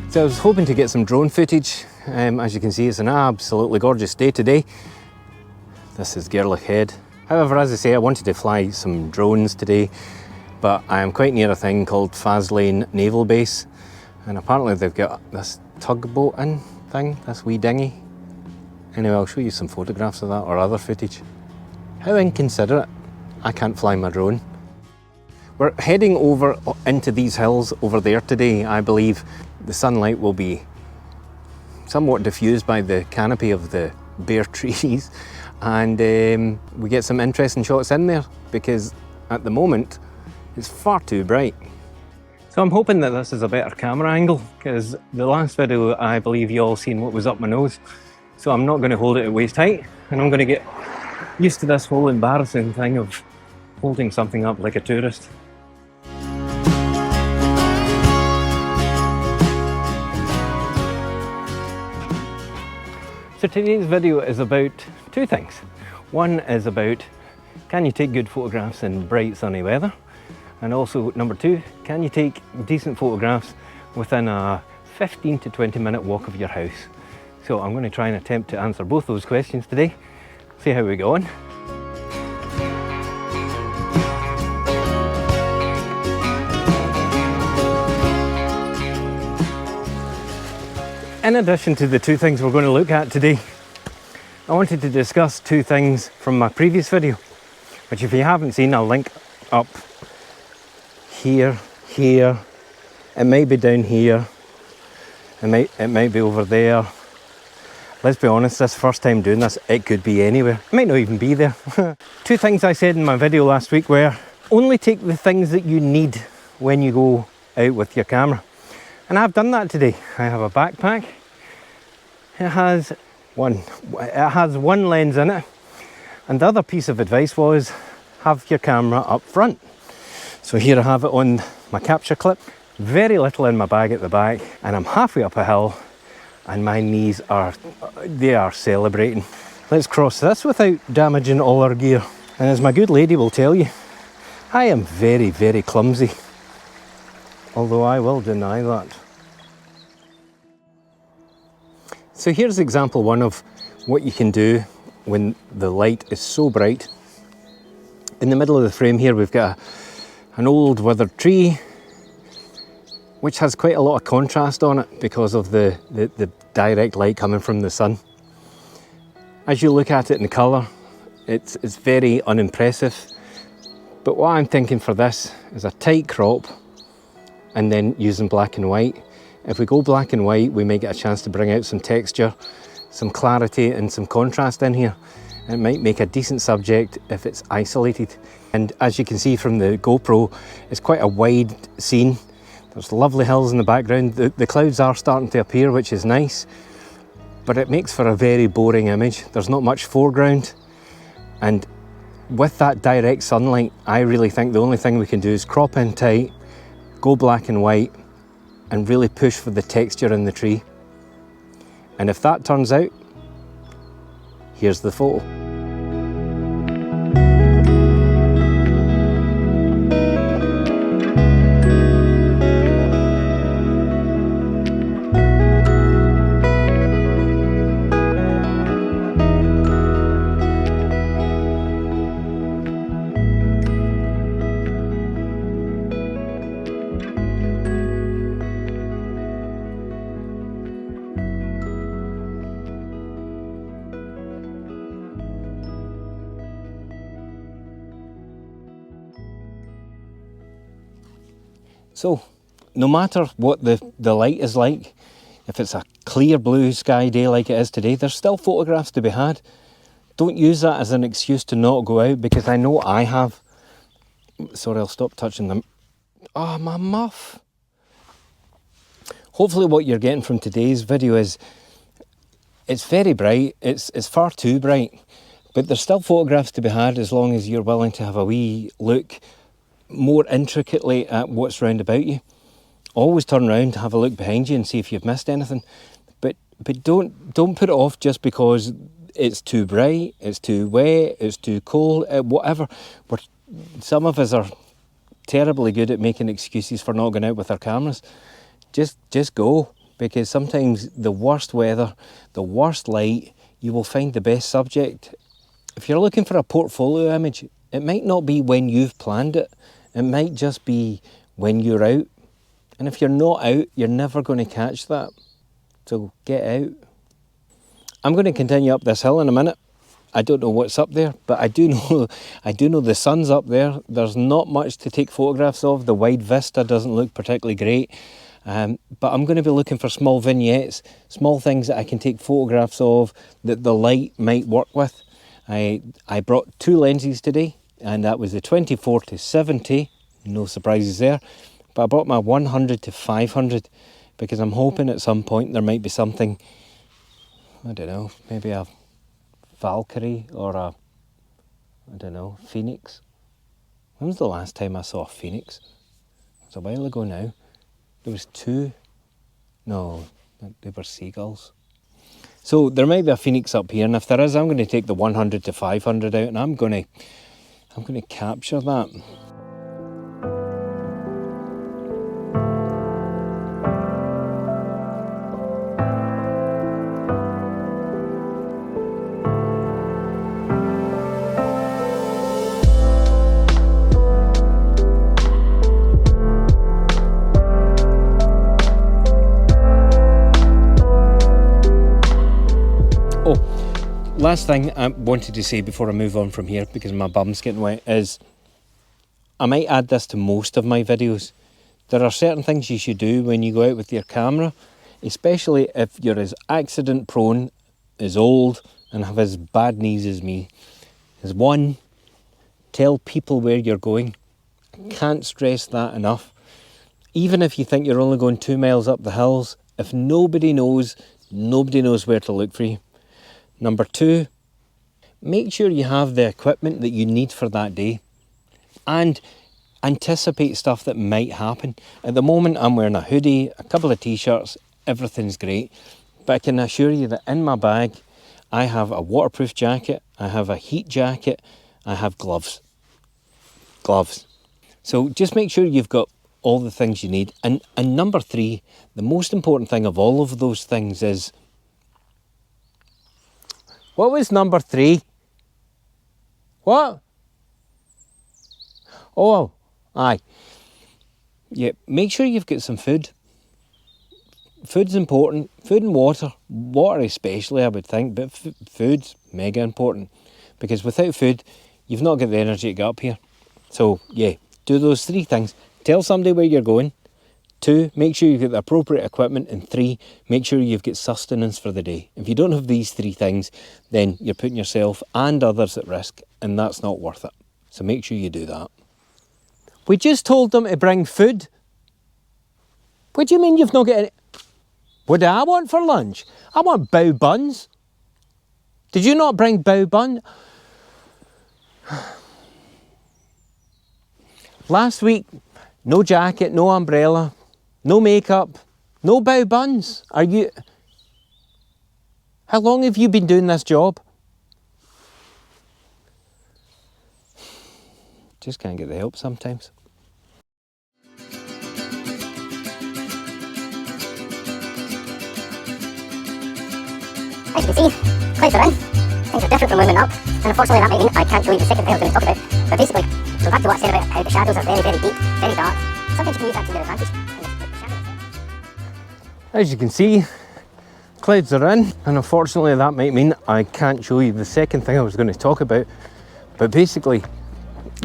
So I was hoping to get some drone footage. As you can see, it's an absolutely gorgeous day today. This is Garelochhead. However, as I say, I wanted to fly some drones today, but I am quite near a thing called Faslane Naval Base, and apparently they've got this tugboat in thing, this wee dinghy. Anyway, I'll show you some photographs of that or other footage. How inconsiderate. I can't fly my drone. We're heading over into these hills over there today. I believe the sunlight will be somewhat diffused by the canopy of the bare trees, and we get some interesting shots in there because at the moment it's far too bright. So I'm hoping that this is a better camera angle, because the last video I believe you all seen what was up my nose. So I'm not going to hold it at waist height, and I'm going to get used to this whole embarrassing thing of holding something up like a tourist. So today's video is about two things. One is about, can you take good photographs in bright sunny weather? And also number two, can you take decent photographs within a 15 to 20 minute walk of your house? So I'm going to try and attempt to answer both those questions today. See how we go on. In addition to the two things we're going to look at today, I wanted to discuss two things from my previous video, which if you haven't seen, I'll link up here, it may be down here, it might be over there. Let's be honest, this first time doing this, it could be anywhere. It might not even be there. Two things I said in my video last week were, only take the things that you need when you go out with your camera. And I've done that today. I have a backpack. It has one lens in it. And the other piece of advice was, have your camera up front. So here I have it on my capture clip. Very little in my bag at the back, and I'm halfway up a hill and my knees are celebrating. Let's cross this without damaging all our gear. And as my good lady will tell you, I am very, very clumsy. Although I will deny that. So here's example one of what you can do when the light is so bright. In the middle of the frame here we've got an old withered tree, which has quite a lot of contrast on it because of the direct light coming from the sun. As you look at it in colour, it's very unimpressive. But what I'm thinking for this is a tight crop and then using black and white. If we go black and white, we may get a chance to bring out some texture, some clarity and some contrast in here. It might make a decent subject if it's isolated. And as you can see from the GoPro, it's quite a wide scene. There's lovely hills in the background. The clouds are starting to appear, which is nice, but it makes for a very boring image. There's not much foreground. And with that direct sunlight, I really think the only thing we can do is crop in tight, go black and white, and really push for the texture in the tree. And if that turns out, here's the photo. So, no matter what the light is like, if it's a clear blue sky day like it is today, there's still photographs to be had. Don't use that as an excuse to not go out, because I know I have. Sorry, I'll stop touching them. Oh, my muff. Hopefully what you're getting from today's video is, it's very bright, it's far too bright, but there's still photographs to be had as long as you're willing to have a wee look more intricately at what's round about you. Always turn around, have a look behind you and see if you've missed anything. But don't put it off just because it's too bright, it's too wet, it's too cold, whatever. Some of us are terribly good at making excuses for not going out with our cameras. Just go. because sometimes the worst weather, the worst light, you will find the best subject. If you're looking for a portfolio image, it might not be when you've planned it. It might just be when you're out. And if you're not out, you're never going to catch that. So get out. I'm going to continue up this hill in a minute. I don't know what's up there, but I do know the sun's up there. There's not much to take photographs of. The wide vista doesn't look particularly great. But I'm going to be looking for small vignettes, small things that I can take photographs of that the light might work with. I brought 2 lenses today, and that was the 24 to 70, no surprises there. But I brought my 100 to 500 because I'm hoping at some point there might be something, I don't know, maybe a Valkyrie or a, I don't know, Phoenix. When was the last time I saw a Phoenix? It was a while ago now. There was 2. No, they were seagulls. So there might be a Phoenix up here, and if there is, I'm going to take the 100 to 500 out, and I'm going to capture that. Last thing I wanted to say before I move on from here, because my bum's getting wet, is I might add this to most of my videos. There are certain things you should do when you go out with your camera, especially if you're as accident prone, as old, and have as bad knees as me. Is 1, tell people where you're going. Can't stress that enough. Even if you think you're only going 2 miles up the hills, if nobody knows where to look for you. Number 2, make sure you have the equipment that you need for that day and anticipate stuff that might happen. At the moment I'm wearing a hoodie, a couple of t-shirts, everything's great, but I can assure you that in my bag I have a waterproof jacket, I have a heat jacket, I have gloves. So just make sure you've got all the things you need. And number 3, the most important thing of all of those things is, what was number 3? What? Oh, aye. Yeah, make sure you've got some food. Food's important. Food and water. Water especially, I would think, but food's mega important. Because without food, you've not got the energy to get up here. So, yeah, do those 3 things. Tell somebody where you're going. 2, make sure you've got the appropriate equipment, and 3, make sure you've got sustenance for the day. If you don't have these 3 things, then you're putting yourself and others at risk, and that's not worth it. So make sure you do that. We just told them to bring food. What do you mean you've not got any? What do I want for lunch? I want bao buns. Did you not bring bao bun? Last week, no jacket, no umbrella, no makeup, no bao buns. Are you... How long have you been doing this job? Just can't get the help sometimes. As you can see, clouds are in, things are different from when we went up, and unfortunately that might mean I can't show you the second thing I was going to talk about. But basically, go back to what I said about how the shadows are very, very deep, very dark. Sometimes you can use that to your advantage. As you can see, clouds are in, and unfortunately that might mean I can't show you the second thing I was going to talk about. But basically,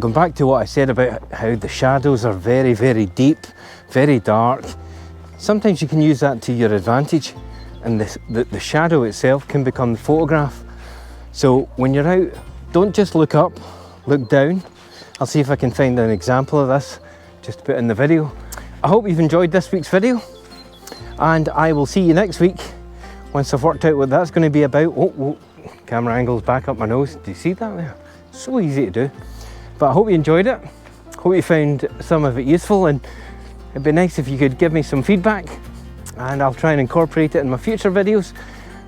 going back to what I said about how the shadows are very, very deep, very dark, sometimes you can use that to your advantage, and the shadow itself can become the photograph. So when you're out, don't just look up, look down. I'll see if I can find an example of this just to put in the video. I hope you've enjoyed this week's video, and I will see you next week once I've worked out what that's going to be about. Oh, camera angle's back up my nose. Do you see that there? So easy to do. But I hope you enjoyed it. Hope you found some of it useful, and it'd be nice if you could give me some feedback, and I'll try and incorporate it in my future videos.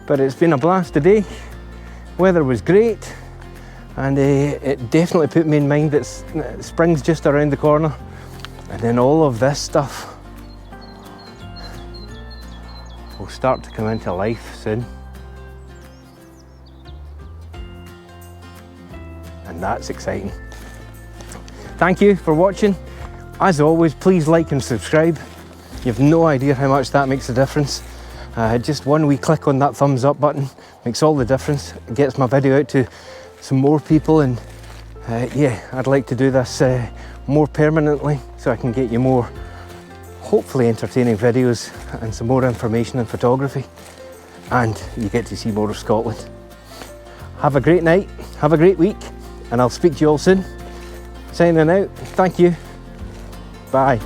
But it's been a blast today. Weather was great, and it definitely put me in mind that spring's just around the corner. And then all of this stuff. will start to come into life soon. And that's exciting. Thank you for watching. As always, please like and subscribe. You have no idea how much that makes a difference. Just one wee click on that thumbs up button makes all the difference. It gets my video out to some more people, and yeah, I'd like to do this more permanently so I can get you more hopefully entertaining videos and some more information in photography, and you get to see more of Scotland. Have a great night, have a great week, and I'll speak to you all soon. Signing out, thank you, bye.